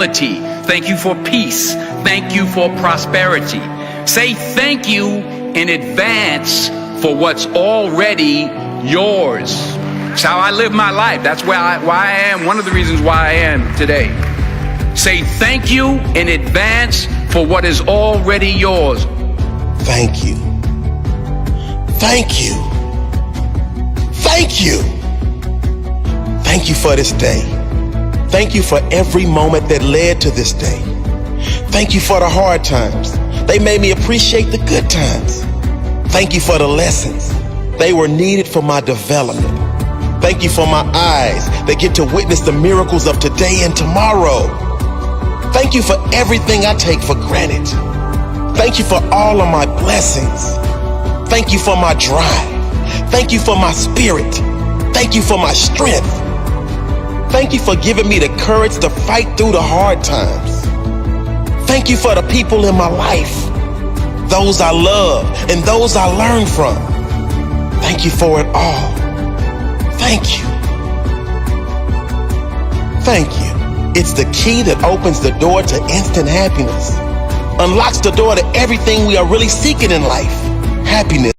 Thank you for peace. Thank you for prosperity. Say thank you in advance for what's already yours. It's how I live my life. That's why I am. One of the reasons why I am today. Say thank you in advance for what is already yours. Thank you. Thank you. Thank you. Thank you for this day. Thank you for every moment that led to this day. Thank you for the hard times. They made me appreciate the good times. Thank you for the lessons. They were needed for my development. Thank you for my eyes that get to witness the miracles of today and tomorrow. Thank you for everything I take for granted. Thank you for all of my blessings. Thank you for my drive. Thank you for my spirit. Thank you for my strength. Thank you for giving me the courage to fight through the hard times. Thank you for the people in my life, those I love and those I learn from. Thank you for it all. Thank you. Thank you. It's the key that opens the door to instant happiness, unlocks the door to everything we are really seeking in life, happiness.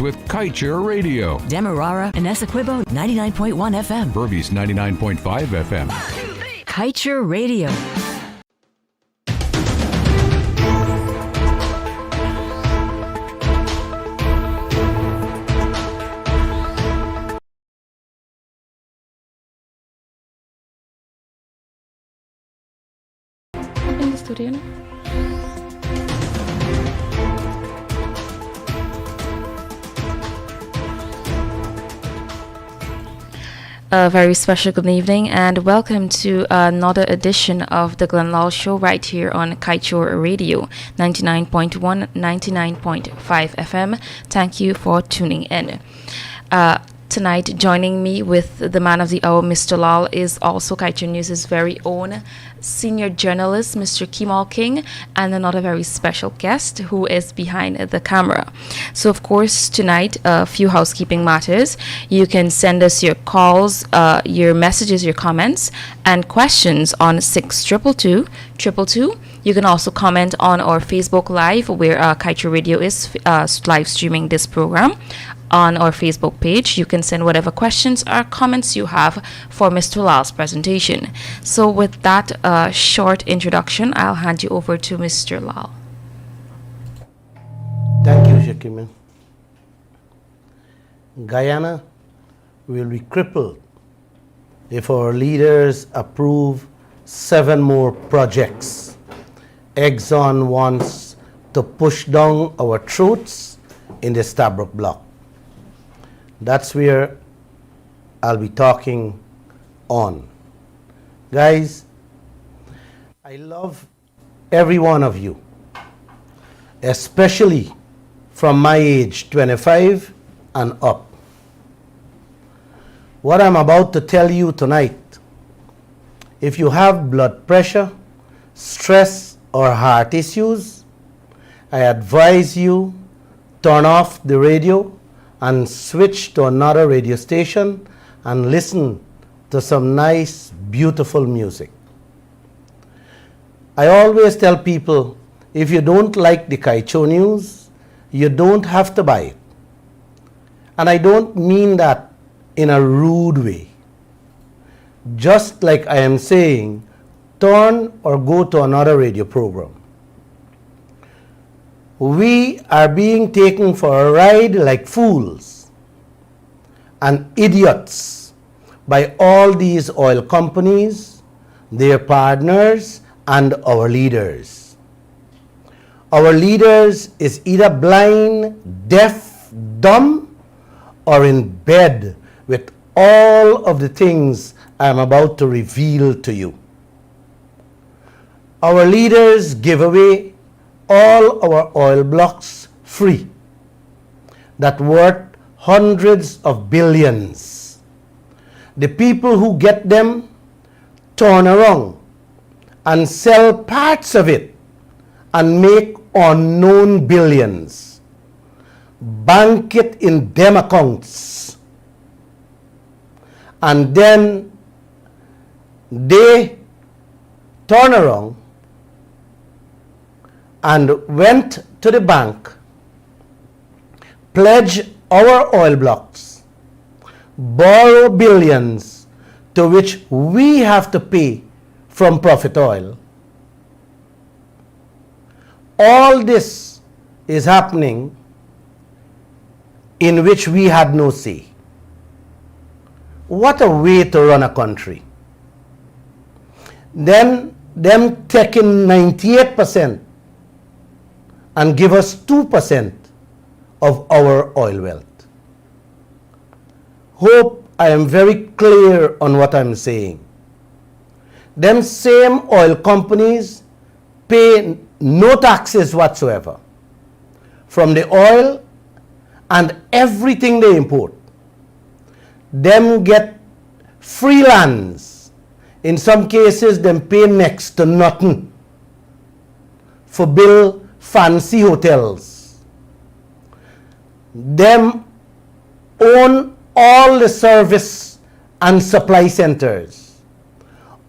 With Kaieteur Radio. Demerara and Essequibo 99.1 FM. Berbice 99.5 FM. Kaieteur Radio. studio. A very special good evening and welcome to another edition of the Lall Show right here on Kaieteur Radio 99.1, 99.5 FM. Thank you for tuning in. Tonight, joining me with the man of the hour, Mr. Lall, is also Kaieteur News' very own senior journalist, Mr. Kemal King, and another very special guest who is behind the camera. So, of course, tonight, a few housekeeping matters. You can send us your calls, your messages, your comments, and questions on 622-222. You can also comment on our Facebook Live, where Kaieteur Radio is live streaming this program. On our Facebook page, you can send whatever questions or comments you have for Mr. Lall's presentation. So with that short introduction, I'll hand you over to Mr. Lall. Thank you, Shakiman. Guyana will be crippled if our leaders approve 7 more projects. Exxon wants to push down our throats in the Stabroek Block. That's where I'll be talking on. Guys, I love every one of you, especially from my age, 25 and up. What I'm about to tell you tonight, if you have blood pressure, stress, or heart issues, I advise you turn off the radio and switch to another radio station and listen to some nice, beautiful music. I always tell people, if you don't like the Kaieteur News, you don't have to buy it. And I don't mean that in a rude way. Just like I am saying, turn or go to another radio program. We are being taken for a ride like fools and idiots by all these oil companies, their partners, and our leaders. Our leaders is either blind, deaf, dumb, or in bed with all of the things I am about to reveal to you. Our leaders give away all our oil blocks free that worth hundreds of billions. The people who get them turn around and sell parts of it and make unknown billions, bank it in them accounts, and then they turn around and went to the bank, pledge our oil blocks, borrow billions to which we have to pay from profit oil. All this is happening in which we had no say. What a way to run a country. Then them taking 98% and give us 2% of our oil wealth. Hope I am very clear on what I'm saying. Them same oil companies pay no taxes whatsoever from the oil and everything they import. Them get free lands. In some cases, them pay next to nothing for build fancy hotels. Them own all the service and supply centers,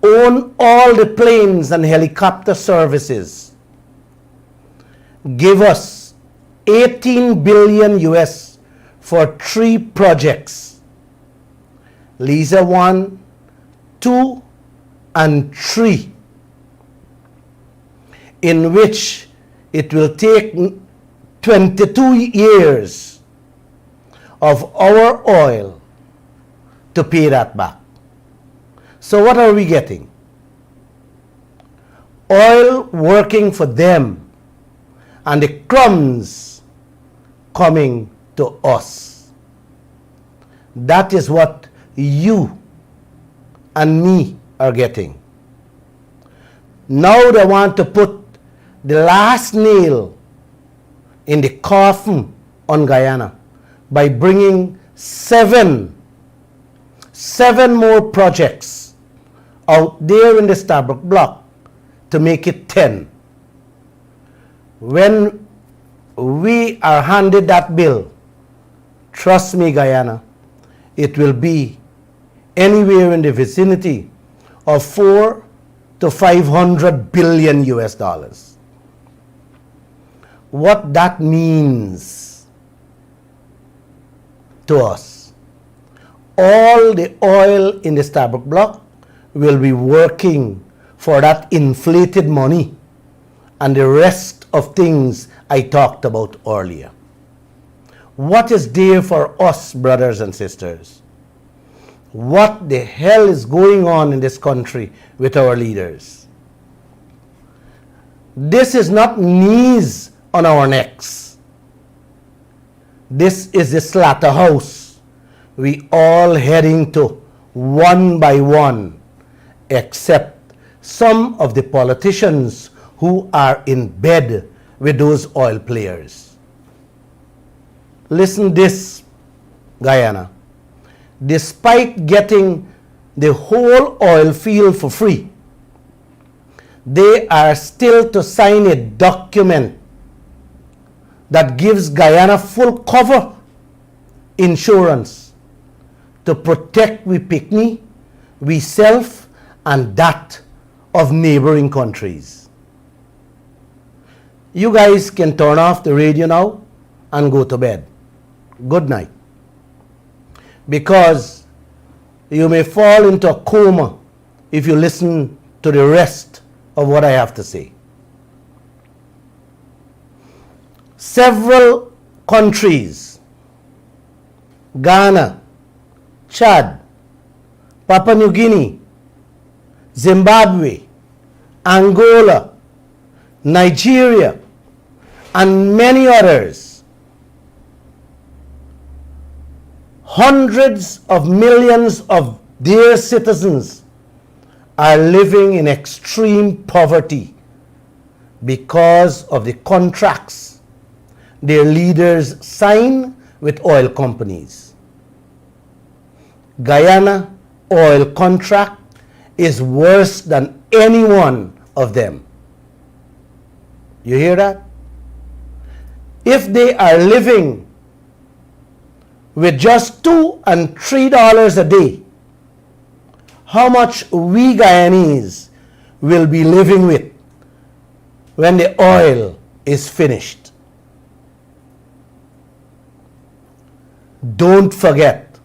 own all the planes and helicopter services, give us 18 billion US for 3 projects, Liza 1, 2, and 3, in which it will take 22 years of our oil to pay that back. So what are we getting? oil working for them, and the crumbs coming to us. That is what you and me are getting. Now they want to put the last nail in the coffin on Guyana by bringing seven more projects out there in the Stabroek block to make it 10. When we are handed that bill, trust me, Guyana, it will be anywhere in the vicinity of 4 to 500 billion US dollars. What that means to us, all the oil in the Stabroek block will be working for that inflated money and the rest of things I talked about earlier. What is there for us, brothers and sisters? What the hell is going on in this country with our leaders? This is not knees on our necks. This is the slaughterhouse we all heading to one by one, except some of the politicians who are in bed with those oil players. Listen this, Guyana. Despite getting the whole oil field for free, they are still to sign a document that gives Guyana full cover insurance to protect we picnic, we self, and that of neighboring countries. You guys can turn off the radio now and go to bed. Good night. Because you may fall into a coma if you listen to the rest of what I have to say. Several countries, Ghana, Chad, Papua New Guinea, Zimbabwe, Angola, Nigeria, and many others, hundreds of millions of their citizens are living in extreme poverty because of the contracts their leaders sign with oil companies. Guyana oil contract is worse than any one of them. You hear that? If they are living with just $2 and $3 a day, how much we Guyanese will be living with when the oil is finished? Don't forget.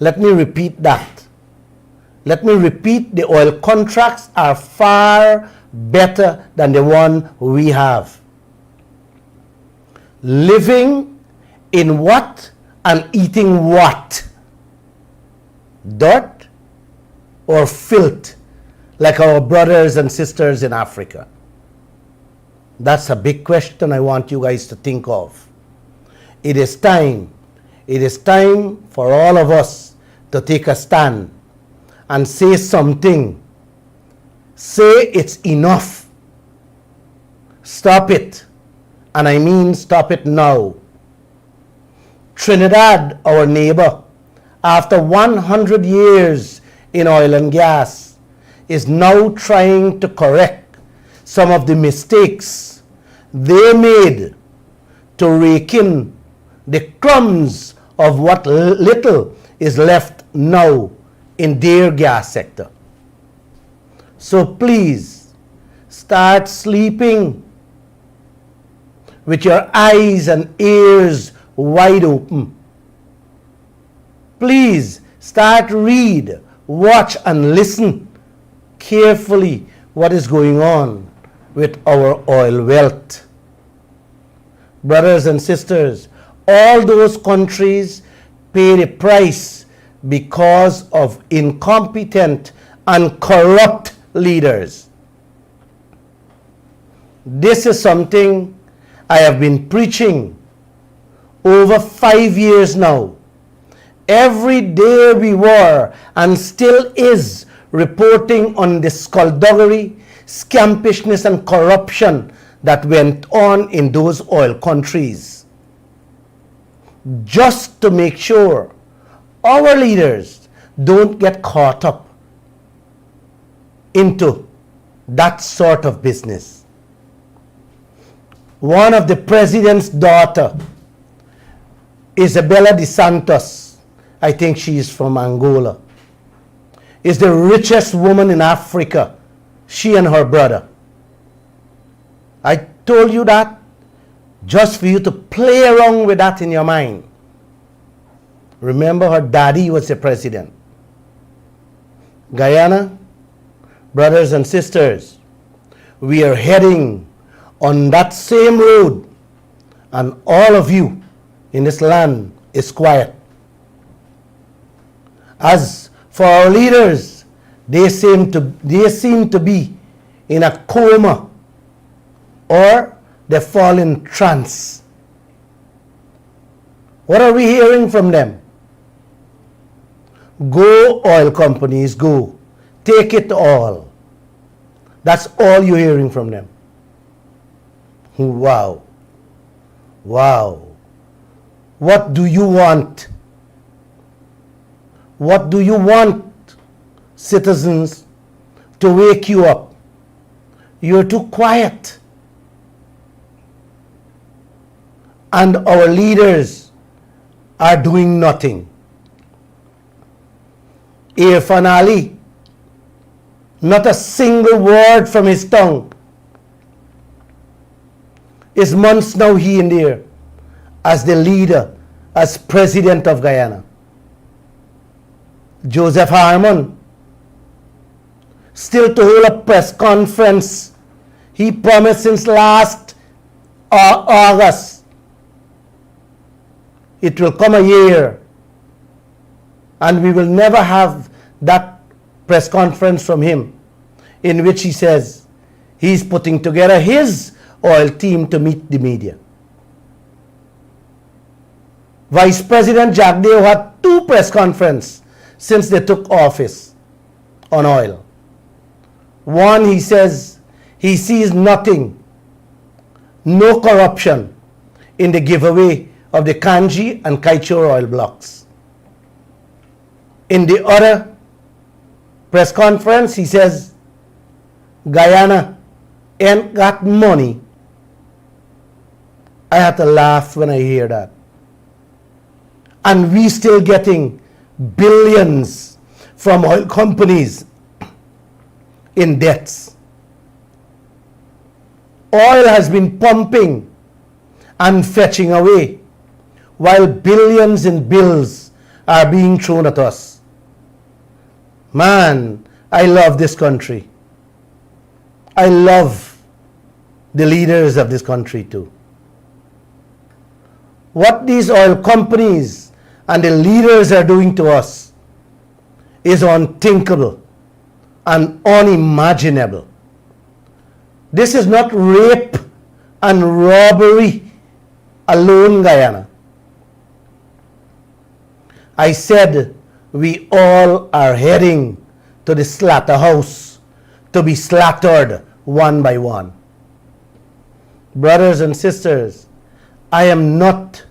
Let me repeat that. Let me repeat, the oil contracts are far better than the one we have. Living in what and eating what? Dirt or filth, like our brothers and sisters in Africa? That's a big question I want you guys to think of. It is time for all of us to take a stand and say something. Say it's enough. Stop it. And I mean stop it now. Trinidad, our neighbor, after 100 years in oil and gas, is now trying to correct some of the mistakes they made to rake in the crumbs of what little is left now in their gas sector. So please, start sleeping with your eyes and ears wide open. Please start read, watch and listen carefully what is going on with our oil wealth. Brothers and sisters, all those countries pay the price because of incompetent and corrupt leaders. This is something I have been preaching over 5 years now. Every day we were and still is reporting on the skullduggery, scampishness and corruption that went on in those oil countries, just to make sure our leaders don't get caught up into that sort of business. One of the president's daughter, Isabella de Santos, I think she is from Angola, is the richest woman in Africa, she and her brother. I told you that just for you to play around with that in your mind. Remember, her daddy was the president. Guyana, brothers and sisters, we are heading on that same road, and all of you in this land is quiet. As for our leaders, they seem to be in a coma, or they fall in trance. What are we hearing from them? Go, oil companies, go. Take it all. That's all you're hearing from them. Wow. Wow. What do you want? What do you want, citizens, to wake you up? You're too quiet. And our leaders are doing nothing. Irfan Ali, not a single word from his tongue. It's months now he in there as the leader, as president of Guyana. Joseph Harmon, still to hold a press conference. He promised since last August. It will come a year, and we will never have that press conference from him in which he says he's putting together his oil team to meet the media. Vice President Jagdeo had 2 press conferences since they took office on oil. One, he says he sees nothing, no corruption in the giveaway of the Kanji and Kaieteur oil blocks. In the other press conference, he says Guyana ain't got money. I had to laugh when I hear that. And we still getting billions from oil companies in debts. Oil has been pumping and fetching away, while billions in bills are being thrown at us. Man, I love this country. I love the leaders of this country too. What these oil companies and the leaders are doing to us is unthinkable and unimaginable. This is not rape and robbery alone, Guyana. I said we all are heading to the slaughterhouse to be slaughtered one by one. Brothers and sisters, I am not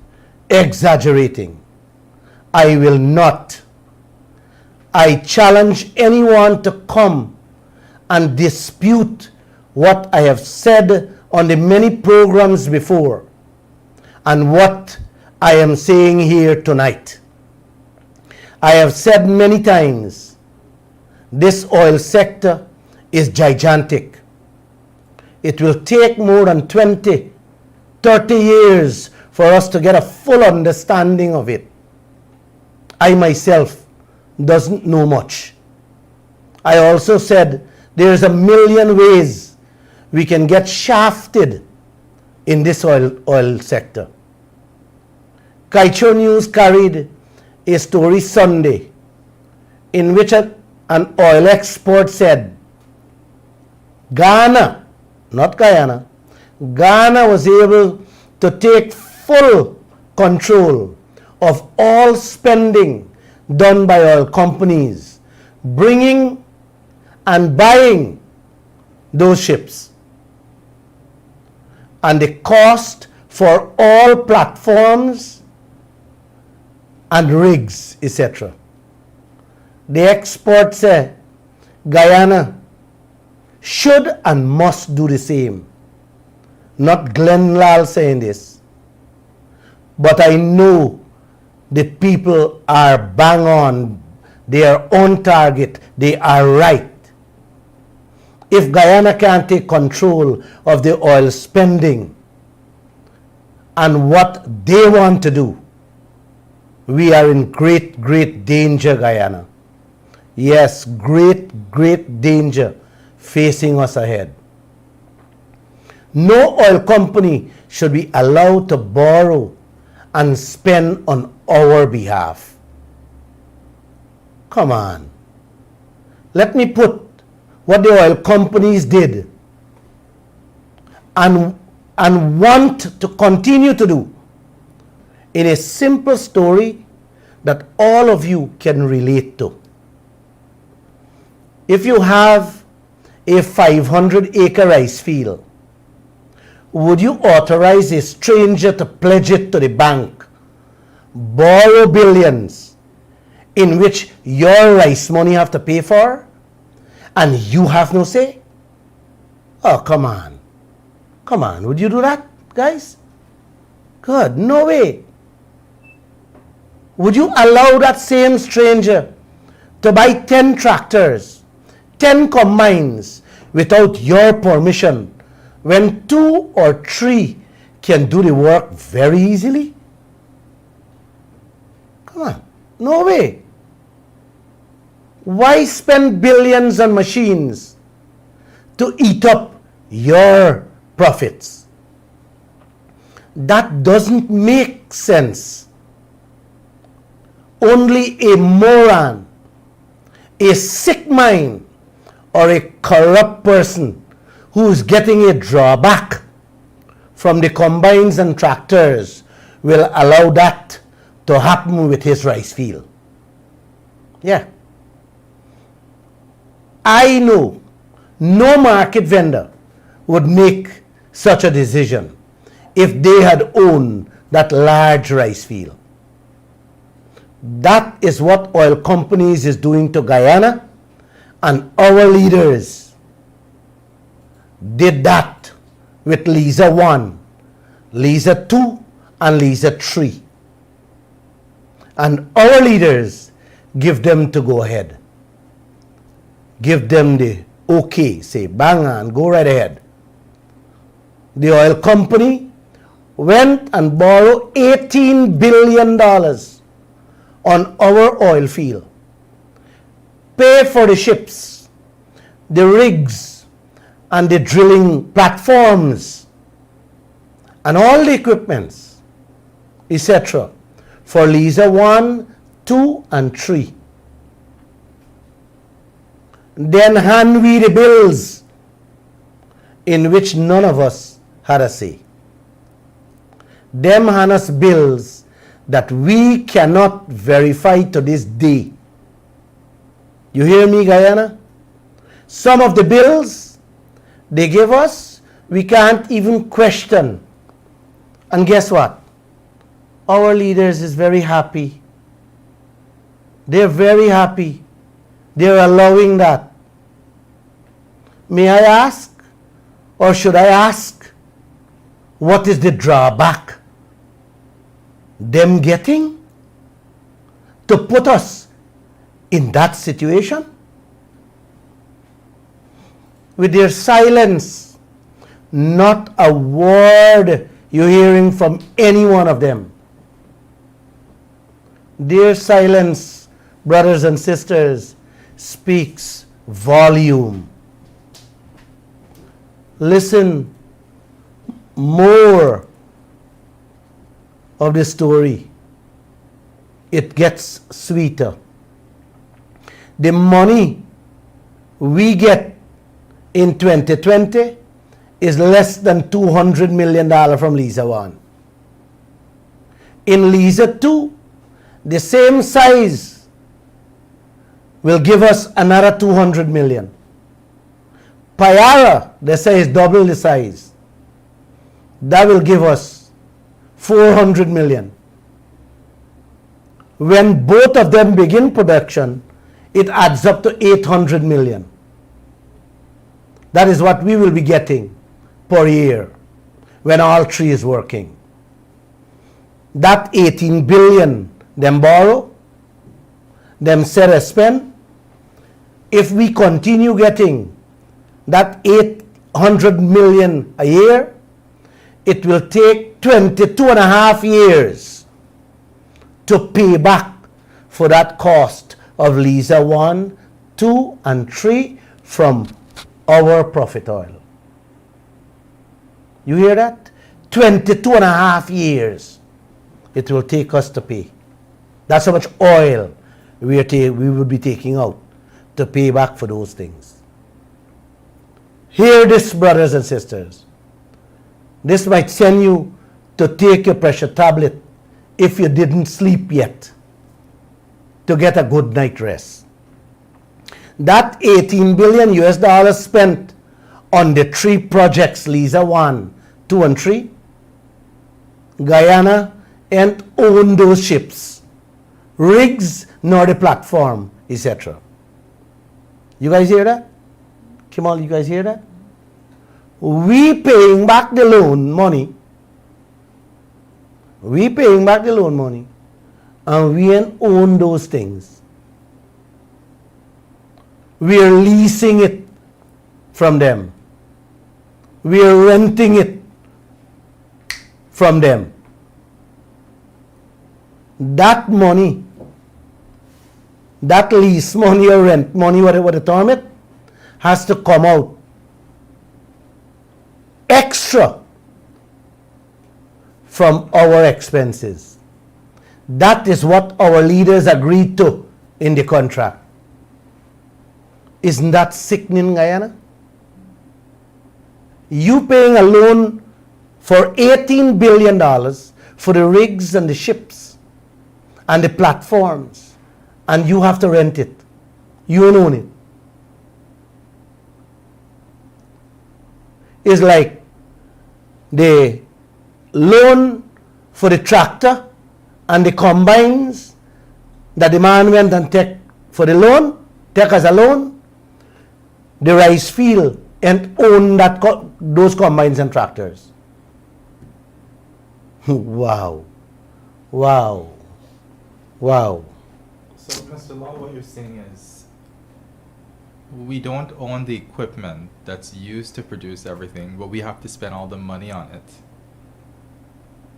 exaggerating. I will not. I challenge anyone to come and dispute what I have said on the many programs before and what I am saying here tonight. I have said many times, this oil sector is gigantic. It will take more than 20, 30 years for us to get a full understanding of it. I myself doesn't know much. I also said there's a million ways we can get shafted in this oil sector. Kaieteur News carried a story Sunday in which an oil expert said Ghana, not Guyana, Ghana was able to take full control of all spending done by oil companies, bringing and buying those ships. And the cost for all platforms and rigs, etc. The expert said Guyana should and must do the same. Not Glenn Lall saying this, but I know the people are bang on, they are on target, they are right. If Guyana can't take control of the oil spending and what they want to do, we are in great, great danger, Guyana. Yes, great, great danger facing us ahead. No oil company should be allowed to borrow and spend on our behalf. Come on. Let me put what the oil companies did and want to continue to do in a simple story that all of you can relate to. If you have a 500-acre rice field, would you authorize a stranger to pledge it to the bank, borrow billions, in which your rice money have to pay for, and you have no say? Oh, come on. Come on, would you do that, guys? Good, no way. Would you allow that same stranger to buy 10 tractors, 10 combines without your permission, when 2 or 3 can do the work very easily? Come on, no way. Why spend billions on machines to eat up your profits? That doesn't make sense. Only a moron, a sick mind, or a corrupt person who is getting a drawback from the combines and tractors will allow that to happen with his rice field. Yeah. I know no market vendor would make such a decision if they had owned that large rice field. That is what oil companies is doing to Guyana, and our leaders did that with Liza 1, Liza 2, and Liza 3. And our leaders give them to go ahead. Give them the okay, say bang on, go right ahead. The oil company went and borrowed $18 billion on our oil field. Pay for the ships, the rigs, and the drilling platforms, and all the equipments, etc. for Liza 1, 2, and 3. Then hand we the bills in which none of us had a say. Them hand us bills that we cannot verify to this day. You hear me, Guyana? Some of the bills they give us, we can't even question. And guess what? Our leaders is very happy. They're very happy. They're allowing that. May I ask, or should I ask, what is the drawback them getting to put us in that situation? With their silence, not a word you're hearing from any one of them. Their silence, brothers and sisters, speaks volume. Listen more of the story. It gets sweeter. The money we get in 2020 is less than $200 million from Liza 1. In Liza 2, the same size will give us another 200 million. Payara, they say, is double the size. That will give us 400 million. When both of them begin production, it adds up to 800 million. That is what we will be getting per year when all three is working. That 18 billion them borrow, them set a spend. If we continue getting that 800 million a year, it will take 22 and a half years to pay back for that cost of Liza 1, 2, and 3 from our profit oil. You hear that? 22 and a half years it will take us to pay. That's how much oil we will be taking out to pay back for those things. Hear this, brothers and sisters. This might send you to take your pressure tablet if you didn't sleep yet, to get a good night rest. That 18 billion US dollars spent on the three projects, Liza 1, 2, and 3, Guyana ain't own those ships, rigs, nor the platform, etc. You guys hear that? Kemal, you guys hear that? We paying back the loan money. We paying back the loan money, and we ain't own those things. We are leasing it from them. We are renting it from them. That money, that lease money or rent money, whatever the term it, has to come out extra from our expenses. That is what our leaders agreed to in the contract. Isn't that sickening, Guyana? You paying a loan for $18 billion for the rigs and the ships and the platforms, and you have to rent it. You don't own it. It's like the loan for the tractor and the combines that the man went and take for the loan, take as a loan, the rice field, and own that those combines and tractors. Wow. Wow. Wow. So, Mr. Lall, what you're saying is we don't own the equipment that's used to produce everything, but we have to spend all the money on it.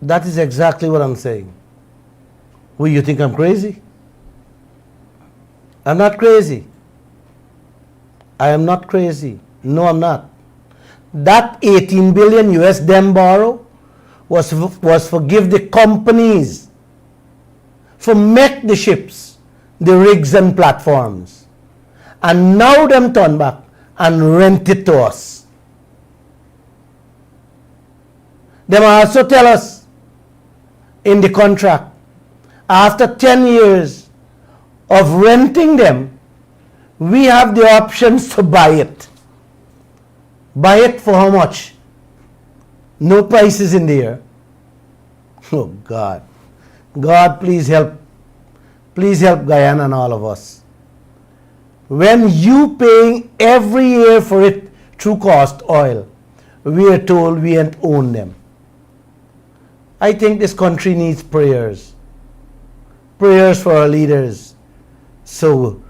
That is exactly what I'm saying. Well, you think I'm crazy? I'm not crazy. I am not crazy. No, I'm not. That 18 billion US them borrow was for give the companies, for make the ships, the rigs and platforms. And now them turn back and rent it to us. Them also tell us in the contract, after 10 years of renting them, we have the options to buy it. Buy it for how much? No prices in the air. Oh God. God, please help. Please help Guyana and all of us. When you paying every year for it through cost oil, we are told we ain't own them. I think this country needs prayers. Prayers for our leaders, so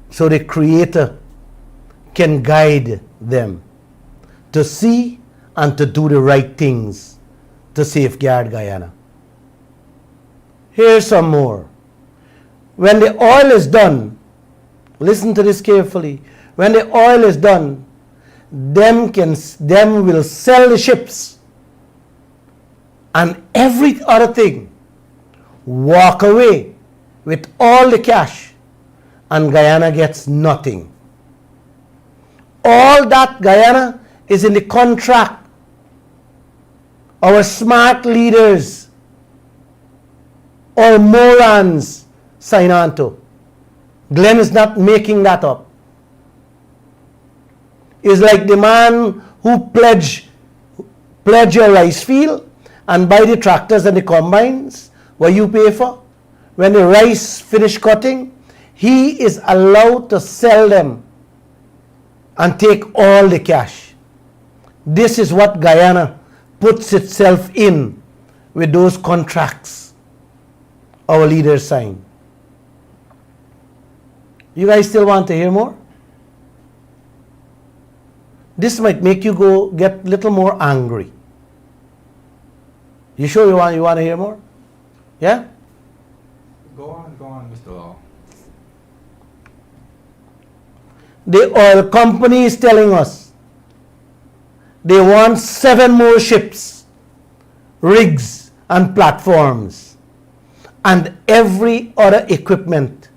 the Creator can guide them to see and to do the right things to safeguard Guyana. Here's some more. When the oil is done, listen to this carefully. When the oil is done, them will sell the ships and every other thing, walk away with all the cash, and Guyana gets nothing. All that Guyana is in the contract our smart leaders or morons sign on to. Glenn is not making that up. It's like the man who pledge your rice field and buy the tractors and the combines, what you pay for. When the rice finish cutting, he is allowed to sell them and take all the cash. This is what Guyana puts itself in with those contracts our leaders sign. You guys still want to hear more? This might make you get a little more angry. You sure you want to hear more? Yeah? Go on, Mr. Lall. The oil company is telling us they want 7 more ships, rigs and platforms, and every other equipment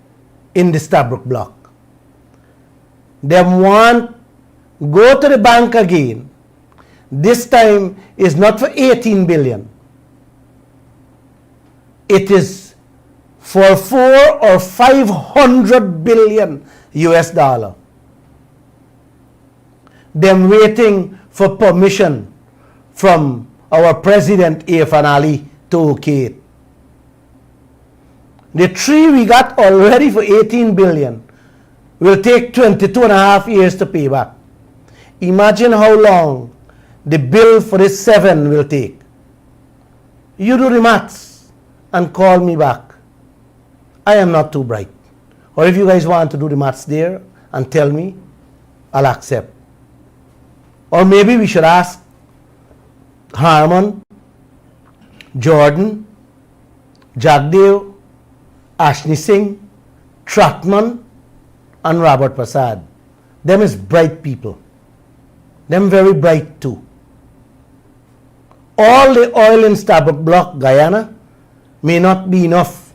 in the Stabroek block. They want go to the bank again. This time is not for 18 billion. It is for 4 or 500 billion US dollar. Them waiting for permission from our president Irfan Ali to okay it. The 3 we got already for 18 billion will take 22 and a half years to pay back. Imagine how long the bill for the 7 will take. You do the maths and call me back. I am not too bright. Or if you guys want to do the maths there and tell me, I'll accept. Or maybe we should ask Harmon, Jordan, Jagdev, Ashni Singh, Trotman, and Robert Prasad. Them is bright people. Them very bright too. All the oil in Stabroek Block, Guyana, may not be enough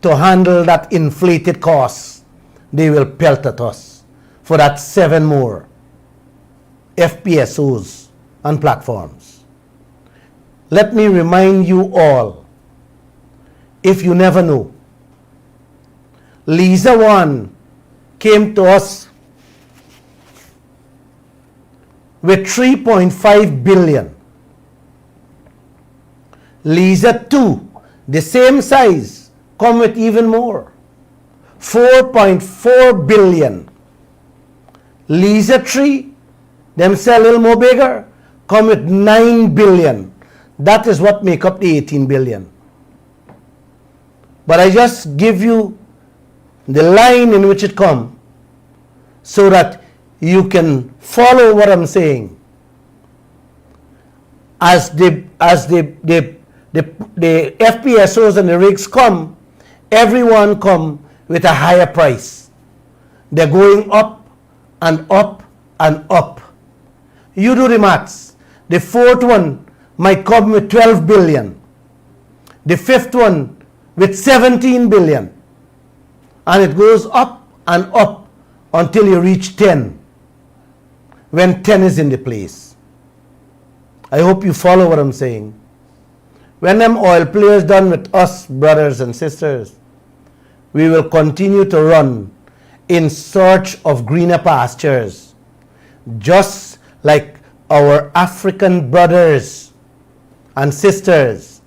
to handle that inflated cost they will pelt at us for that 7 more FPSOs and platforms. Let me remind you all, if you never know, Liza 1 came to us with 3.5 billion. Liza 2, the same size, come with even more, 4.4 billion. Liza 3, them sell a little more bigger, come with 9 billion. That is what make up the 18 billion. But I just give you the line in which it come so that you can follow what I'm saying. As the FPSOs and the rigs come, everyone come with a higher price. They're going up and up and up. You do the maths. The 4th one might come with 12 billion. The 5th one with 17 billion. And it goes up and up until you reach 10. When 10 is in the place. I hope you follow what I'm saying. When them oil players done with us, brothers and sisters, we will continue to run in search of greener pastures, just like our African brothers and sisters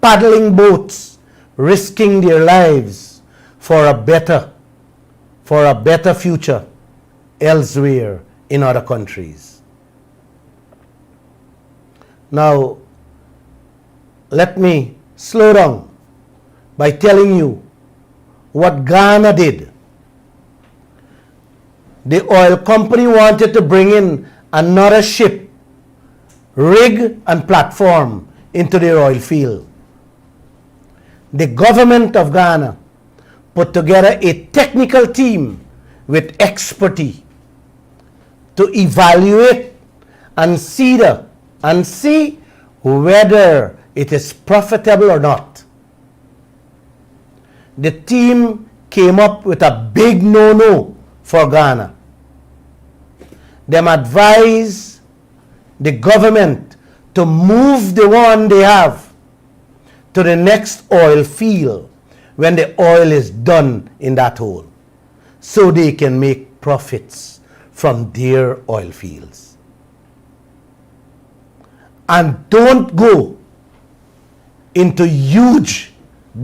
paddling boats, risking their lives for a better future elsewhere in other countries. Now, let me slow down by telling you what Ghana did. The oil company wanted to bring in another ship, rig and platform into their oil field. The government of Ghana put together a technical team with expertise to evaluate and see whether it is profitable or not. The team came up with a big no-no for Ghana. Them advised the government to move the one they have to the next oil field when the oil is done in that hole, so they can make profits from their oil fields. And don't go into huge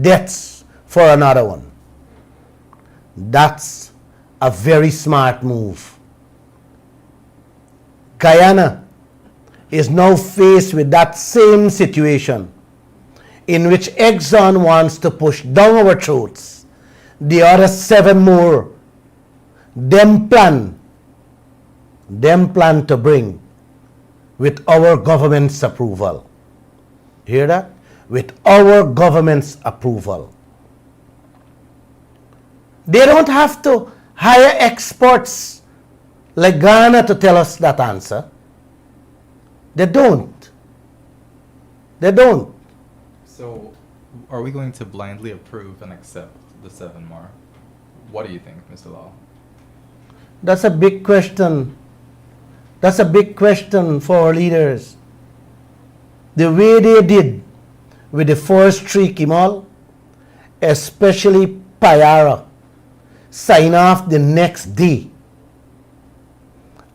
debts for another one. That's a very smart move. Guyana is now faced with that same situation in which Exxon wants to push down our throats the other 7 more them plan to bring with our government's approval. Hear that? With our government's approval. They don't have to hire experts like Ghana to tell us that answer. They don't. They don't. So, are we going to blindly approve and accept the 7 more? What do you think, Mr. Lall? That's a big question. That's a big question for our leaders. The way they did with the first 3 Kimal, especially Payara, sign off the next day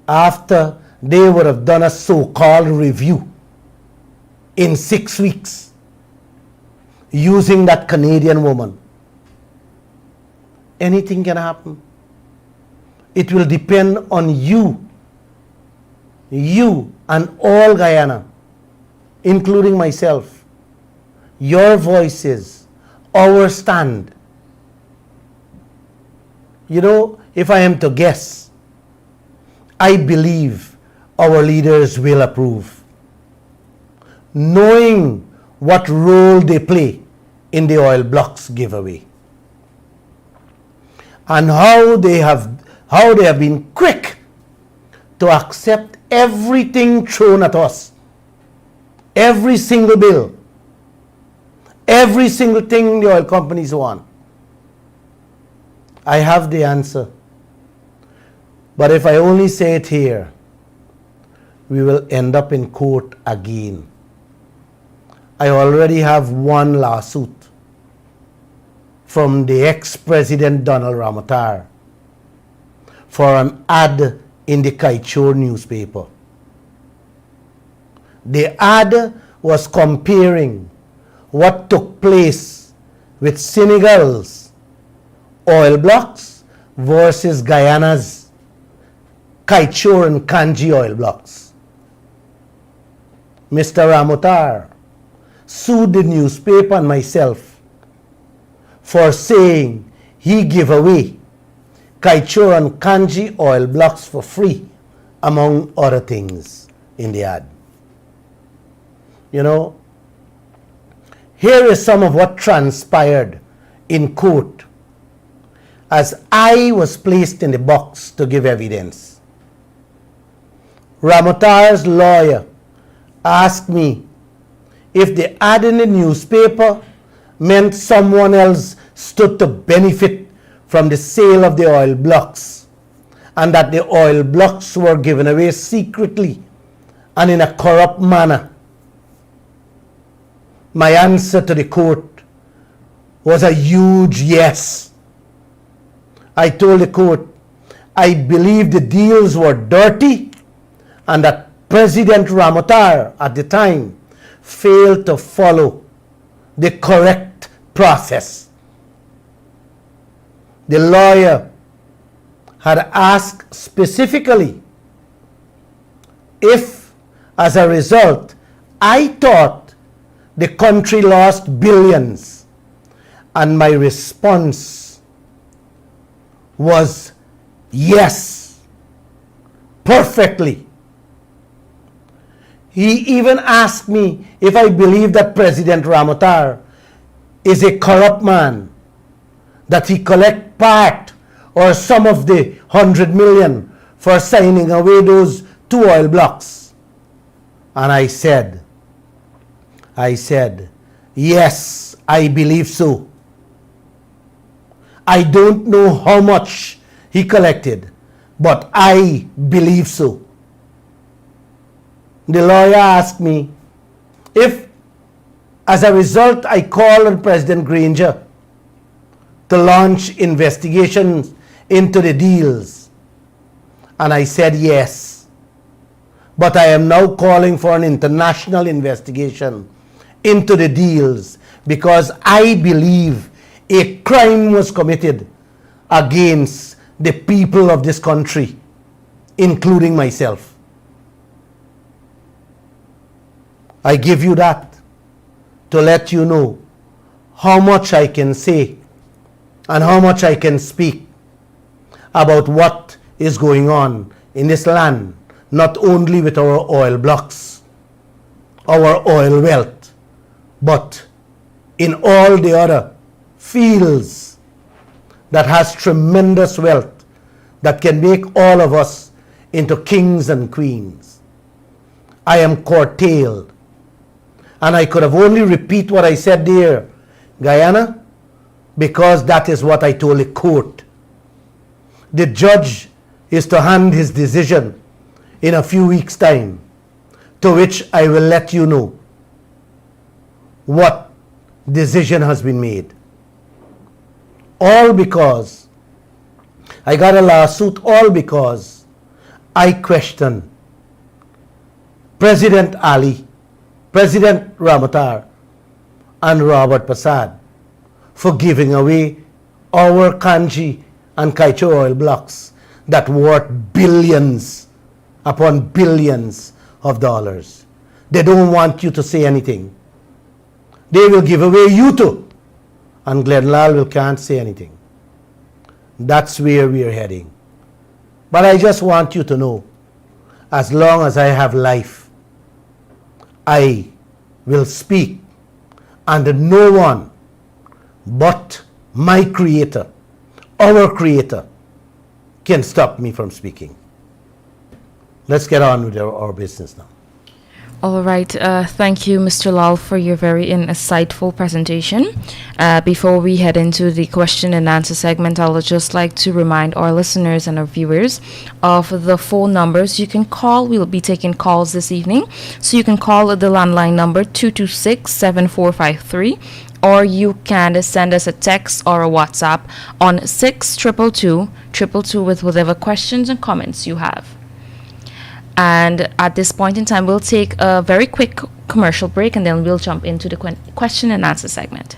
after they would have done a so-called review in 6 weeks using that Canadian woman. Anything can happen. It will depend on you and all Guyana, including myself. Your voices, our stand. You know, if I am to guess, I believe our leaders will approve, knowing what role they play in the oil blocks giveaway and how they have been quick to accept everything thrown at us, every single bill, every single thing the oil companies want. I have the answer. But if I only say it here, we will end up in court again. I already have 1 lawsuit from the ex-president Donald Ramotar for an ad in the Kaieteur newspaper. The ad was comparing what took place with Senegal's oil blocks versus Guyana's Kaieteur and Kanji oil blocks. Mr. Ramotar sued the newspaper and myself for saying he gave away Kaieteur and Kanji oil blocks for free, among other things in the ad. You know, here is some of what transpired in court as I was placed in the box to give evidence. Ramotar's lawyer asked me if the ad in the newspaper meant someone else stood to benefit from the sale of the oil blocks and that the oil blocks were given away secretly and in a corrupt manner. My answer to the court was a huge yes. I told the court I believe the deals were dirty and that President Ramotar at the time failed to follow the correct process. The lawyer had asked specifically if, as a result, I thought the country lost billions, and my response was yes, perfectly. He even asked me if I believe that President Ramotar is a corrupt man, that he collect part or some of the 100 million for signing away those 2 oil blocks. And I said, yes, I believe so. I don't know how much he collected, but I believe so. The lawyer asked me If, as a result, I call on President Granger to launch investigations into the deals, and I said yes, but I am now calling for an international investigation into the deals because I believe a crime was committed against the people of this country, including myself. I give you that to let you know how much I can say and how much I can speak about what is going on in this land, not only with our oil blocks, our oil wealth, but in all the other fields that has tremendous wealth that can make all of us into kings and queens. I am curtailed, and I could have only repeat what I said there, Guyana, because that is what I told the court. The judge is to hand his decision in a few weeks' time, to which I will let you know what decision has been made. All because I got a lawsuit, all because I questioned President Ali, President Ramatar, and Robert Prasad for giving away our Kanji and Kaieteur oil blocks that worth billions upon billions of dollars. They don't want you to say anything. They will give away you too, and Lall can't say anything. That's where we are heading. But I just want you to know, as long as I have life, I will speak, and no one but my Creator, our Creator, can stop me from speaking. Let's get on with our business now. All right. Thank you, Mr. Lall, for your very insightful presentation. Before we head into the question and answer segment, I would just like to remind our listeners and our viewers of the phone numbers you can call. We will be taking calls this evening. So you can call the landline number 226-7453, or you can send us a text or a WhatsApp on 622-222 with whatever questions and comments you have. And at this point in time, we'll take a very quick commercial break, and then we'll jump into the question and answer segment.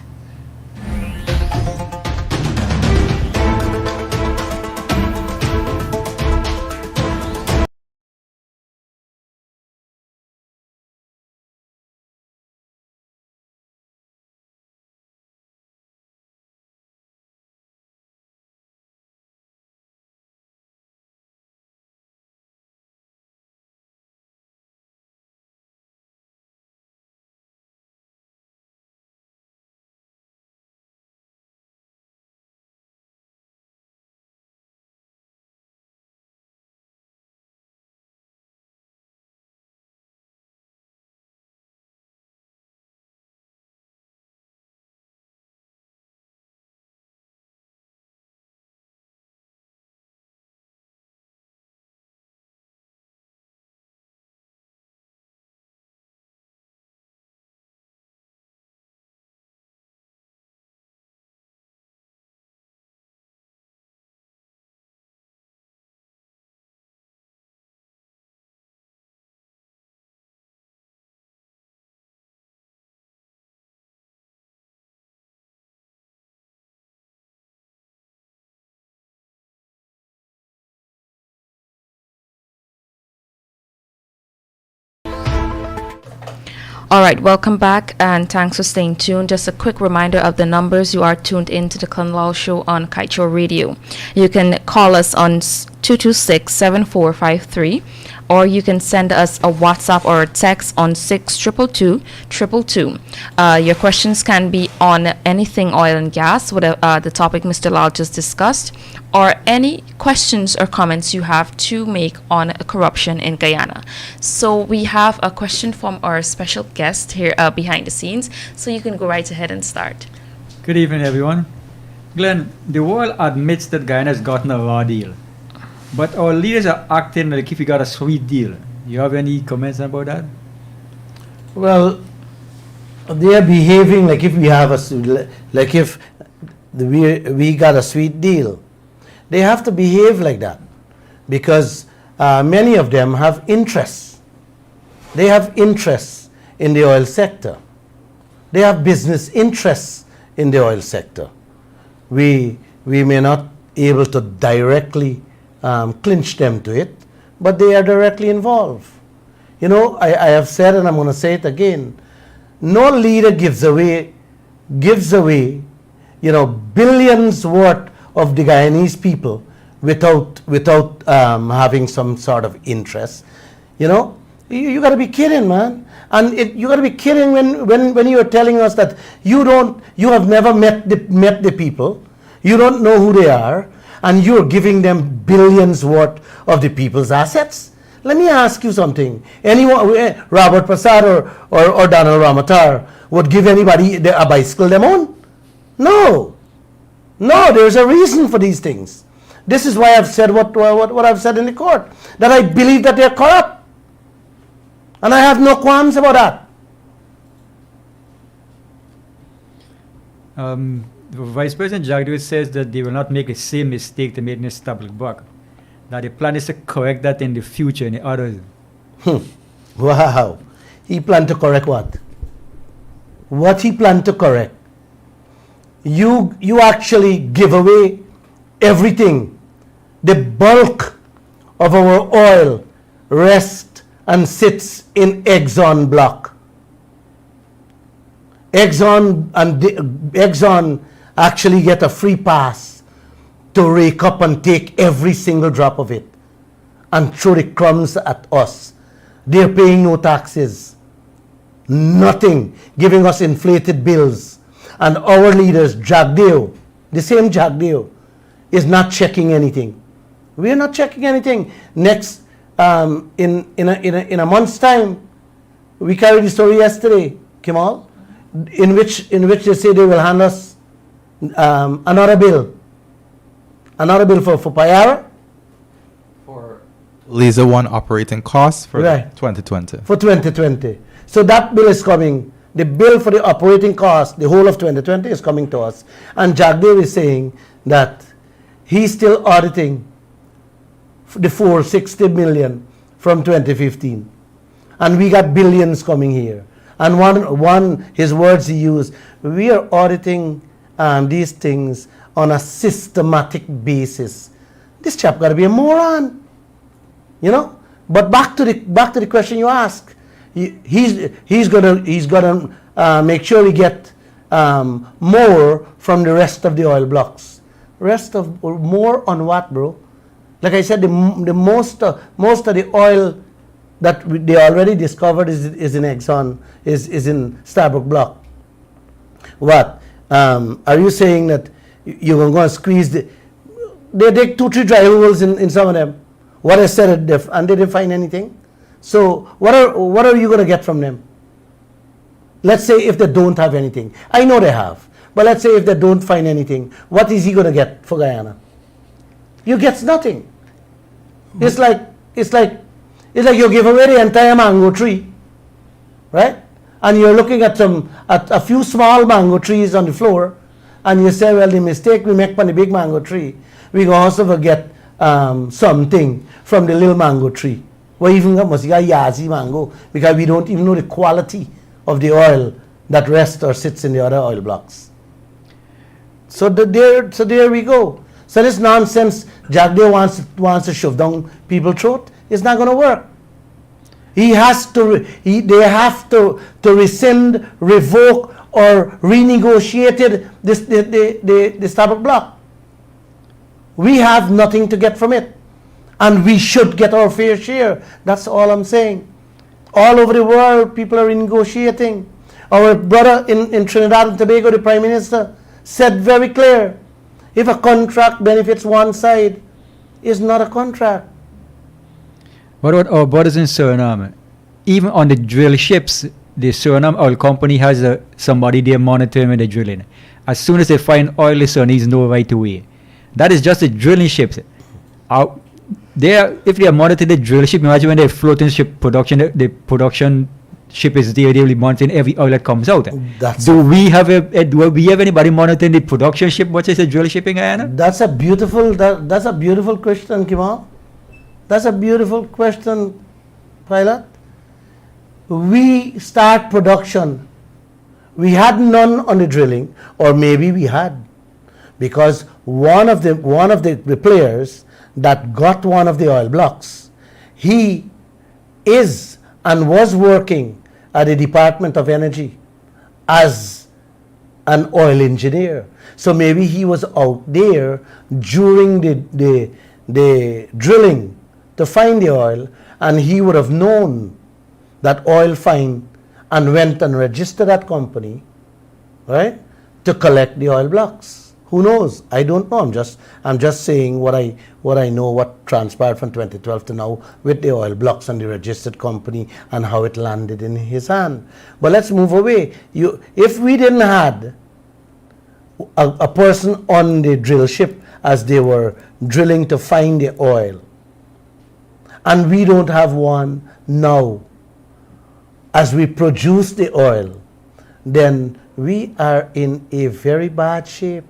All right, welcome back, and thanks for staying tuned. Just a quick reminder of the numbers. You are tuned into the Lall Show on Kaieteur Radio. You can call us on 226-7453, or you can send us a WhatsApp or a text on 622-222. Your questions can be on anything oil and gas, whatever the topic Mr. Lall just discussed, or any questions or comments you have to make on corruption in Guyana. So we have a question from our special guest here behind the scenes, so you can go right ahead and start. Good evening, everyone. Glenn, the world admits that Guyana has gotten a raw deal, but our leaders are acting like if we got a sweet deal. You have any comments about that? Well, they are behaving like if we have like if we got a sweet deal. They have to behave like that because many of them have interests. They have interests in the oil sector. They have business interests in the oil sector. We may not be able to directly clinch them to it, but they are directly involved. You know, I have said, and I'm going to say it again, no leader gives away, you know, billions worth of the Guyanese people without having some sort of interest. You know, you got to be kidding, man. And you got to be kidding when you're telling us that you have never met the people, you don't know who they are, and you're giving them billions worth of the people's assets. Let me ask you something. Anyone, Robert Prasad or Donald Ramatar would give anybody a bicycle them own? No. No, there's a reason for these things. This is why I've said what I've said in the court, that I believe that they're corrupt. And I have no qualms about that. Vice President Jagdeo says that they will not make the same mistake they made in Stabroek Block. That the plan is to correct that in the future in the others. Wow. He planned to correct what? What he planned to correct? You actually give away everything. The bulk of our oil rests and sits in Exxon block. Exxon actually get a free pass to rake up and take every single drop of it and throw the crumbs at us. They're paying no taxes, nothing, giving us inflated bills. And our leaders, Jagdeo, the same Jagdeo, is not checking anything. We're not checking anything. Next, in a month's time, we carried the story yesterday, Kemal, in which they say they will hand us another bill for Payara. For Liza 1 operating costs for Right. 2020. For 2020. So that bill is coming. The bill for the operating cost, the whole of 2020 is coming to us. And Jagdeo is saying that he's still auditing the 460 million from 2015. And we got billions coming here. And one his words he used, we are auditing these things on a systematic basis. This chap got to be a moron, you know. But back to the question you asked, he's gonna make sure we get more from the rest of the oil blocks. More on what, bro? Like I said, the most of the oil that they already discovered is in Exxon, is in Stabroek block. What? Are you saying that you're going to go and squeeze they dig 2-3 dry holes in some of them? What I said, and they didn't find anything. So what are you going to get from them? Let's say if they don't have anything. I know they have. But let's say if they don't find anything, what is he going to get for Guyana? You get nothing. It's like you give away the entire mango tree, right? And you're looking at a few small mango trees on the floor, and you say, well, the mistake we make from the big mango tree, we can also get something from the little mango tree. We even got yazi mango, because we don't even know the quality of the oil that rests or sits in the other oil blocks. So there we go. So this nonsense Jagdeo wants to shove down people's throat, it's not going to work. They have to rescind, revoke, or renegotiate the Stabroek block. We have nothing to get from it, and we should get our fair share. That's all I'm saying. All over the world, people are renegotiating. Our brother in Trinidad and Tobago, the Prime Minister, said very clear, if a contract benefits one side, it's not a contract. What about our brothers in Suriname? Even on the drill ships, the Suriname oil company has somebody there monitoring the drilling. As soon as they find oil, the Surinese know right away. That is just the drilling ships. If they are monitoring the drill ship, imagine when they're floating ship production, the production ship is there, they will be monitoring every oil that comes out. That's Do we have anybody monitoring the production ship? What is the drill shipping, Ayana? That's a beautiful question, Kimal. That's a beautiful question, Pilot. We start production. We had none on the drilling, or maybe we had, because one of the players that got one of the oil blocks, he is and was working at the Department of Energy as an oil engineer. So maybe he was out there during the drilling to find the oil, and he would have known that oil find and went and registered that company, right, to collect the oil blocks. Who knows? I don't know. I'm just saying what I know, what transpired from 2012 to now with the oil blocks and the registered company and how it landed in his hand. But let's move away. If we didn't had a person on the drill ship as they were drilling to find the oil, and we don't have one now, as we produce the oil, then we are in a very bad shape.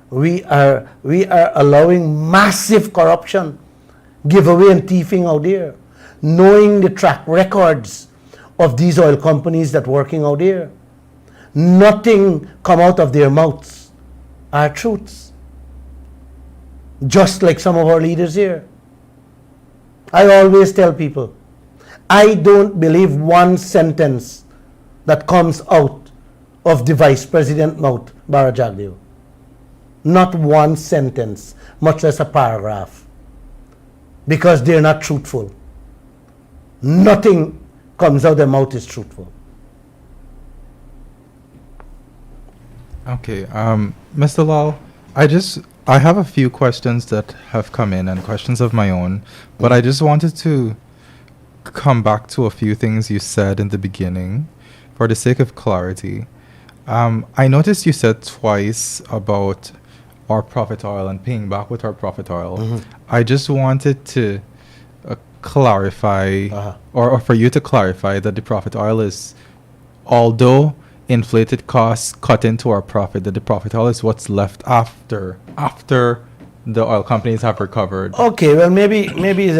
We are allowing massive corruption, giveaway and thieving out there, knowing the track records of these oil companies that working out there. Nothing come out of their mouths are truths. Just like some of our leaders here. I always tell people, I don't believe one sentence that comes out of the Vice President mouth, Barajagdeo. Not one sentence, much less a paragraph, because they're not truthful. Nothing comes out of their mouth is truthful. Okay, Mr. Lall, I have a few questions that have come in and questions of my own, but I just wanted to come back to a few things you said in the beginning for the sake of clarity. I noticed you said twice about our profit oil and paying back with our profit oil. Mm-hmm. I just wanted to clarify, or for you to clarify that the profit oil is, although inflated costs cut into our profit, that the profit oil is what's left after the oil companies have recovered. Okay, well maybe is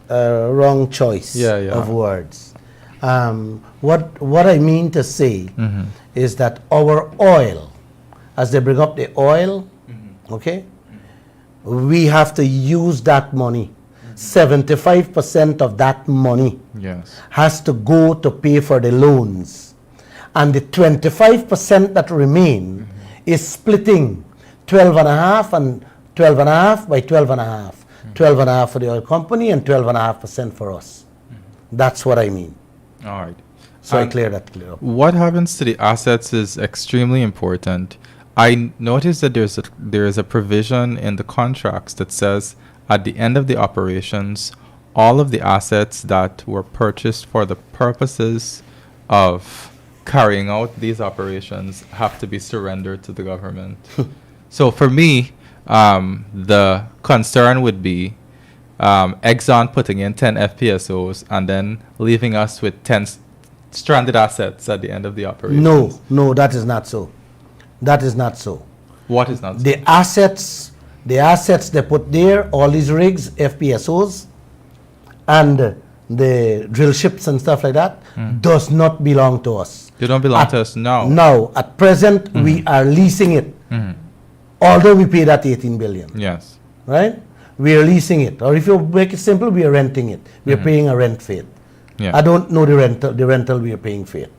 a wrong choice of words. What I mean to say is that our oil, as they bring up the oil, okay, we have to use that money. 75% of that money has to go to pay for the loans. And the 25% that remain is splitting 12.5 and 12.5 by 12.5. 12.5 for the oil company and 12.5% for us. That's what I mean. All right. So I clear up. What happens to the assets is extremely important. I noticed that there is a provision in the contracts that says at the end of the operations, all of the assets that were purchased for the purposes of carrying out these operations have to be surrendered to the government. So for me, the concern would be Exxon putting in 10 FPSOs and then leaving us with 10 stranded assets at the end of the operation. No, that is not so. That is not so. What is not so? The assets they put there, all these rigs, FPSOs, and the drill ships and stuff like that, does not belong to us. They don't belong to us now. No, at present we are leasing it. Although we pay that 18 billion. Yes. Right? We are leasing it. Or if you make it simple, we are renting it. We are paying a rent for it. Yeah. I don't know the rental we are paying for it.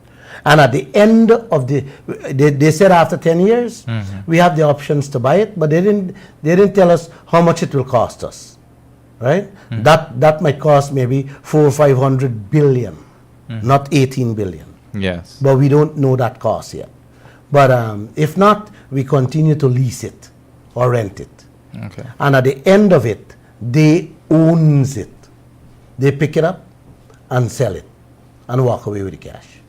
And at the end of they said after 10 years, we have the options to buy it, but they didn't tell us how much it will cost us. Right? That might cost maybe 400 or 500 billion, not 18 billion. Yes. But we don't know that cost yet. But if not, we continue to lease it or rent it. Okay. And at the end of it, they owns it. They pick it up and sell it and walk away with the cash.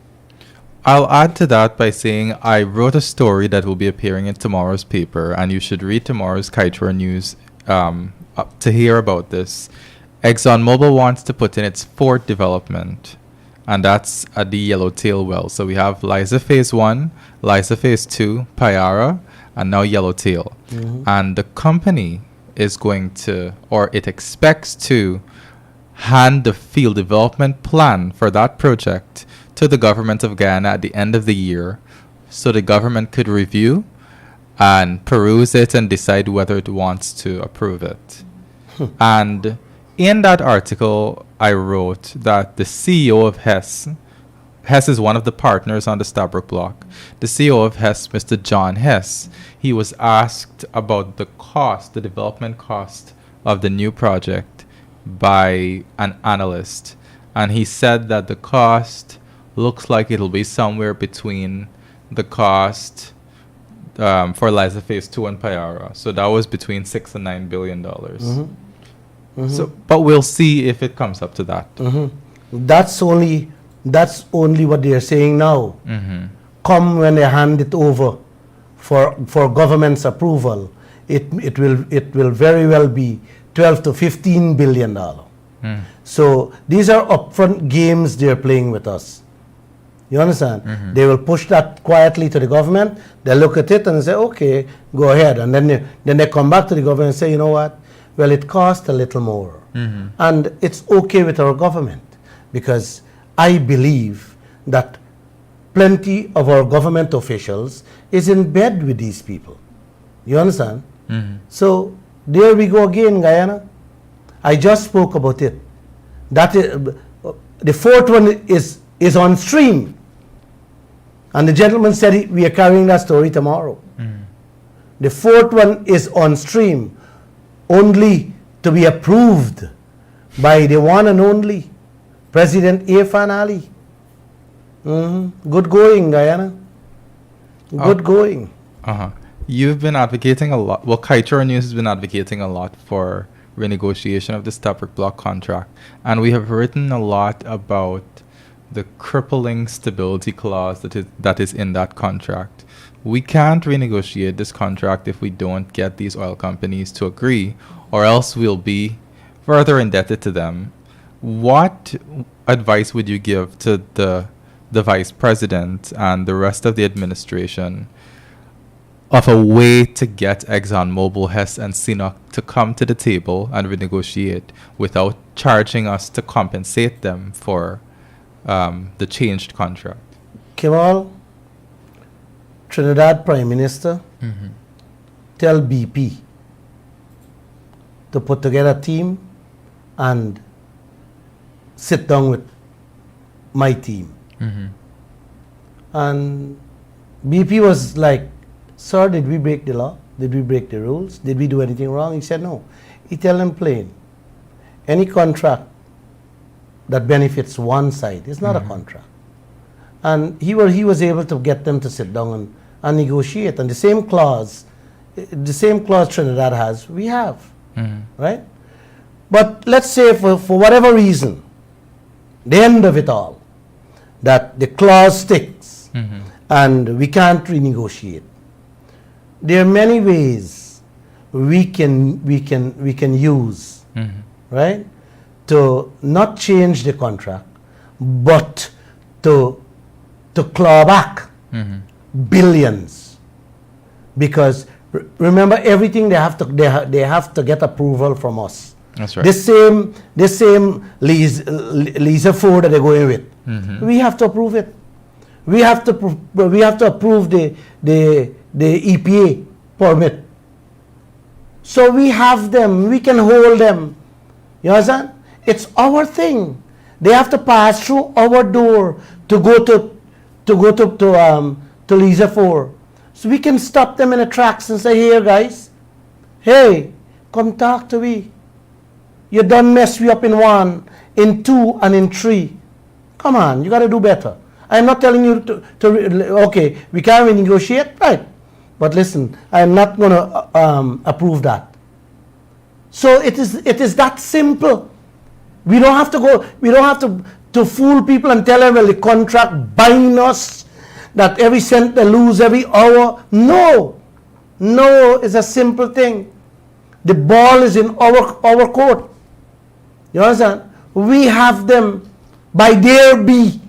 I'll add to that by saying I wrote a story that will be appearing in tomorrow's paper, and you should read tomorrow's Kaieteur news to hear about this. ExxonMobil wants to put in its fourth development, and that's at the Yellowtail well. So we have Liza Phase 1, Liza Phase 2, Payara, and now Yellowtail. And the company is going to, or it expects to, hand the field development plan for that project to the government of Guyana at the end of the year, so the government could review and peruse it and decide whether it wants to approve it. And in that article, I wrote that the CEO of Hess is one of the partners on the Stabroek block. The CEO of Hess, Mr. John Hess, he was asked about the cost, the development cost of the new project by an analyst. And he said that the cost looks like it'll be somewhere between the cost for Liza Phase 2 and Payara. So that was between $6 and $9 billion. So, but we'll see if it comes up to that. That's only what they are saying now. Come when they hand it over for government's approval, it will very well be 12 to 15 billion dollar. So these are upfront games they're playing with us. You understand? They will push that quietly to the government. They look at it and say, okay, go ahead. And then they come back to the government and say, you know what? Well, it cost a little more. And it's okay with our government, because I believe that plenty of our government officials is in bed with these people. You understand? So there we go again, Guyana. I just spoke about it. That is, the fourth one is on stream. And the gentleman said we are carrying that story tomorrow. The fourth one is on stream, only to be approved by the one and only President Irfan Ali. Good going, Guyana. Good going. You've been advocating a lot. Well, Kaieteur News has been advocating a lot for renegotiation of the Stabroek block contract, and we have written a lot about the crippling stability clause that is in that contract. We can't renegotiate this contract if we don't get these oil companies to agree, or else we'll be further indebted to them. What advice would you give to the vice president and the rest of the administration of a way to get ExxonMobil, Hess, and CNOOC to come to the table and renegotiate without charging us to compensate them for the changed contract? Kemal, Trinidad Prime Minister, tell BP to put together a team and sit down with my team. And BP was like, sir, did we break the law? Did we break the rules? Did we do anything wrong? He said no. He tell them plain, any contract that benefits one side is not a contract. And he was able to get them to sit down and negotiate. And the same clause Trinidad has, we have, right? But let's say for whatever reason, the end of it all, that the clause sticks and we can't renegotiate. There are many ways we can use, right, to not change the contract, but to claw back billions, because remember, everything they have to get approval from us. That's right. The same Lisa 4 that they're going with, we have to approve it. We have to approve the EPA permit. So we have them. We can hold them. You understand? It's our thing. They have to pass through our door to go to Lisa 4. So we can stop them in the tracks and say, here guys, hey, come talk to me. You done mess me up in 1, in 2, and in 3. Come on, you got to do better. I'm not telling you to okay, we can't renegotiate, right? But listen, I'm not going to approve that. So it is that simple. We don't have to go. We don't have to fool people and tell them, well, the contract bind us, that every cent they lose every hour. No, it's a simple thing. The ball is in our court. You understand? We have them by there be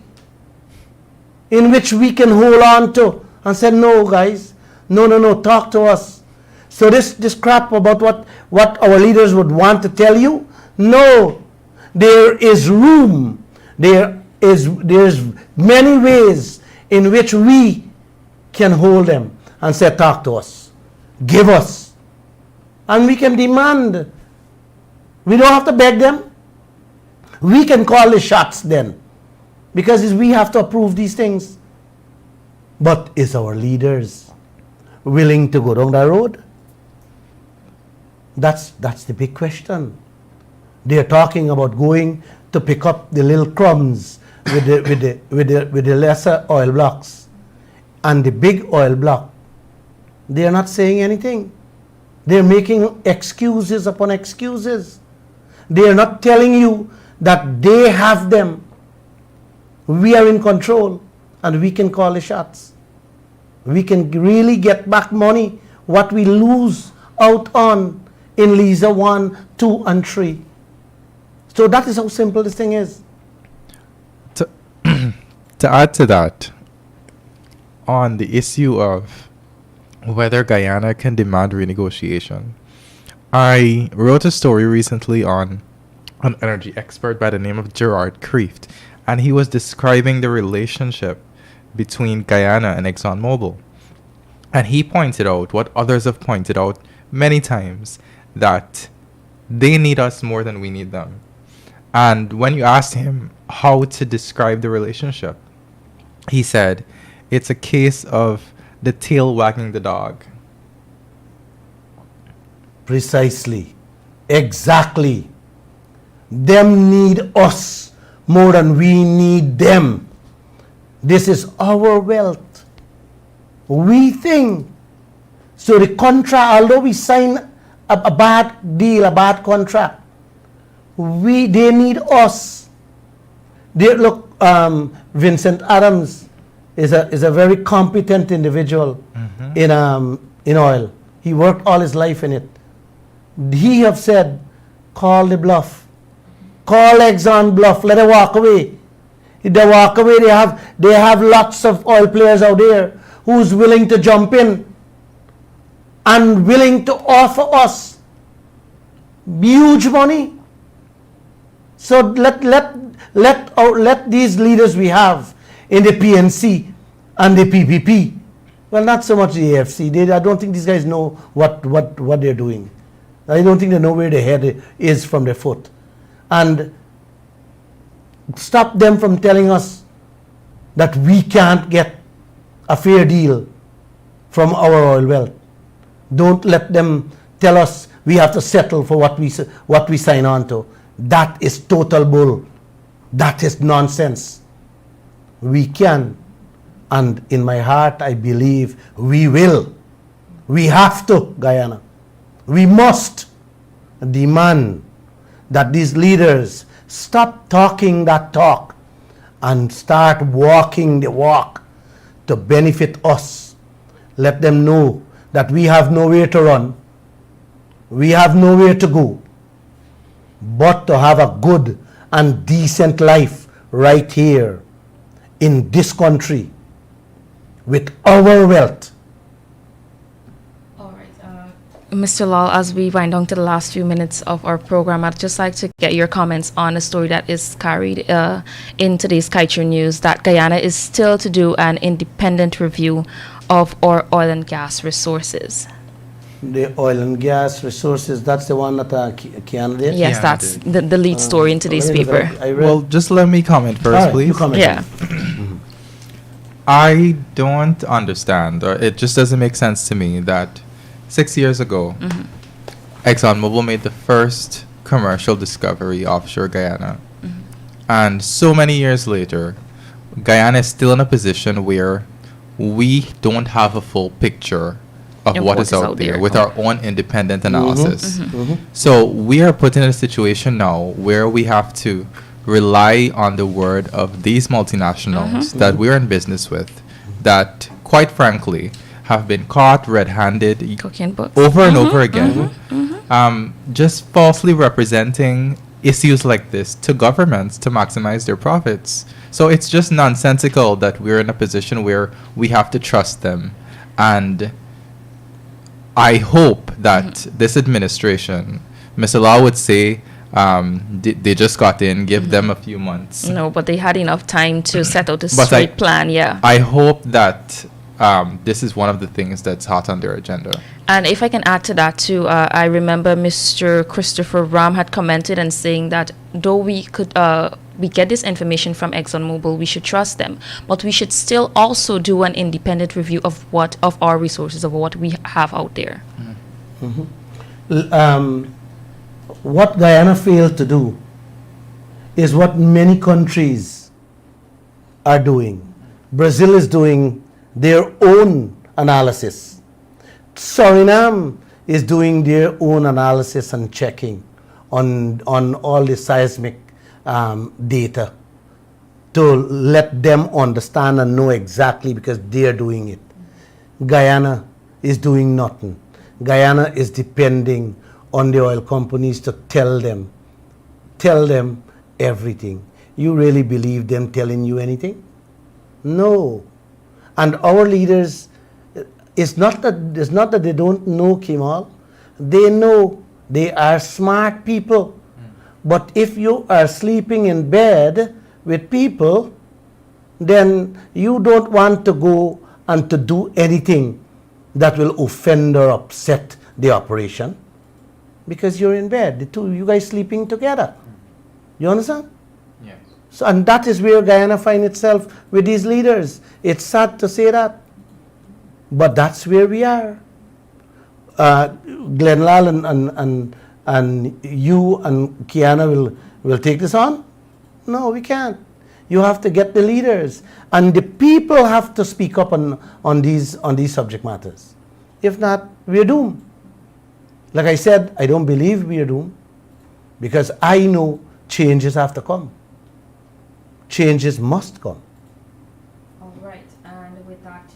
in which we can hold on to and say, no, guys, no, talk to us. So this crap about what our leaders would want to tell you, no, there is room. There's many ways in which we can hold them and say, talk to us, give us. And we can demand. We don't have to beg them. We can call the shots then, because we have to approve these things. But is our leaders willing to go down that road? That's the big question. They're talking about going to pick up the little crumbs with the lesser oil blocks, and the big oil block. They are not saying anything. They're making excuses upon excuses. They are not telling you that they have them. We are in control and we can call the shots. We can really get back money, what we lose out on in Lisa 1, 2, and 3. So that is how simple this thing is. To add to that, on the issue of whether Guyana can demand renegotiation, I wrote a story recently on an energy expert by the name of Gerard Kreeft, and he was describing the relationship between Guyana and ExxonMobil. And he pointed out what others have pointed out many times, that they need us more than we need them. And when you asked him how to describe the relationship, he said, it's a case of the tail wagging the dog. Precisely. Exactly. Them need us more than we need them. This is our wealth. We think. So the contract, although we sign a bad deal, a bad contract, they need us. Look, Vincent Adams is a very competent individual in oil. He worked all his life in it. He have said, call the bluff. Call Exxon bluff. Let it walk away. If they walk away, they have lots of oil players out there who's willing to jump in and willing to offer us huge money. So let these leaders we have in the PNC and the PPP, well, not so much the AFC. I don't think these guys know what they're doing. I don't think they know where their head is from their foot. And stop them from telling us that we can't get a fair deal from our oil wealth. Don't let them tell us we have to settle for what we sign on to. That is total bull. That is nonsense. We can, and in my heart I believe we will. We have to, Guyana. We must demand that these leaders stop talking that talk and start walking the walk to benefit us. Let them know that we have nowhere to run, we have nowhere to go, but to have a good and decent life right here in this country with our wealth. Mr. Lall, as we wind down to the last few minutes of our program, I'd just like to get your comments on a story that is carried in today's Kaieteur News, that Guyana is still to do an independent review of our oil and gas resources. The oil and gas resources, that's the one that candidate? Yes, Yeah, that's the lead story in today's paper. Well, just let me comment first, please. You comment. Yeah. I don't understand, or it just doesn't make sense to me that 6 years ago, ExxonMobil made the first commercial discovery offshore Guyana. And so many years later, Guyana is still in a position where we don't have a full picture of what is out there with our own independent analysis. So we are put in a situation now where we have to rely on the word of these multinationals that we're in business with, that quite frankly have been caught red-handed Cooking books. over and over again, just falsely representing issues like this to governments to maximize their profits. So it's just nonsensical that we're in a position where we have to trust them. And I hope that this administration, Mr. Lall would say, they just got in, give them a few months. No, but they had enough time to set out a But straight plan, yeah. I hope that this is one of the things that's hot on their agenda. And if I can add to that too, I remember Mr. Christopher Ram had commented and saying that though we could we get this information from ExxonMobil, we should trust them, but we should still also do an independent review of our resources, of what we have out there. What Guyana failed to do is what many countries are doing. Brazil is doing their own analysis. Suriname is doing their own analysis and checking on all the seismic data to let them understand and know exactly, because they are doing it. Guyana is doing nothing. Guyana is depending on the oil companies to tell them everything. You really believe them telling you anything? No. And our leaders, it's not that they don't know, Kemal. They know. They are smart people. But if you are sleeping in bed with people, then you don't want to go and to do anything that will offend or upset the operation, because you're in bed, the two you guys sleeping together. You understand? Yes. So, and that is where Guyana finds itself with these leaders. It's sad to say that, but that's where we are. Glenn Lall and you and Kiana will take this on? No, we can't. You have to get the leaders, and the people have to speak up on these subject matters. If not, we're doomed. Like I said, I don't believe we are doomed, because I know changes have to come. Changes must come. All right, and with that,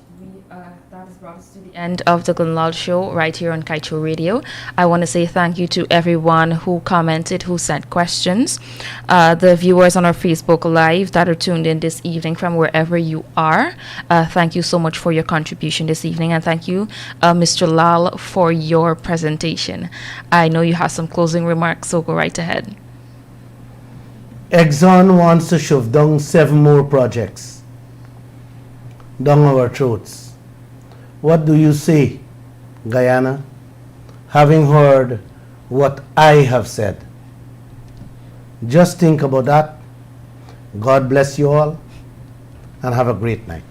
that has brought us to the end of the Glenn Lall Show right here on Kaieteur Radio. I want to say thank you to everyone who commented, who sent questions, the viewers on our Facebook Live that are tuned in this evening from wherever you are. Thank you so much for your contribution this evening, and thank you, Mr. Lall, for your presentation. I know you have some closing remarks, so go right ahead. Exxon wants to shove down 7 more projects down our throats. What do you say, Guyana, having heard what I have said? Just think about that. God bless you all, and have a great night.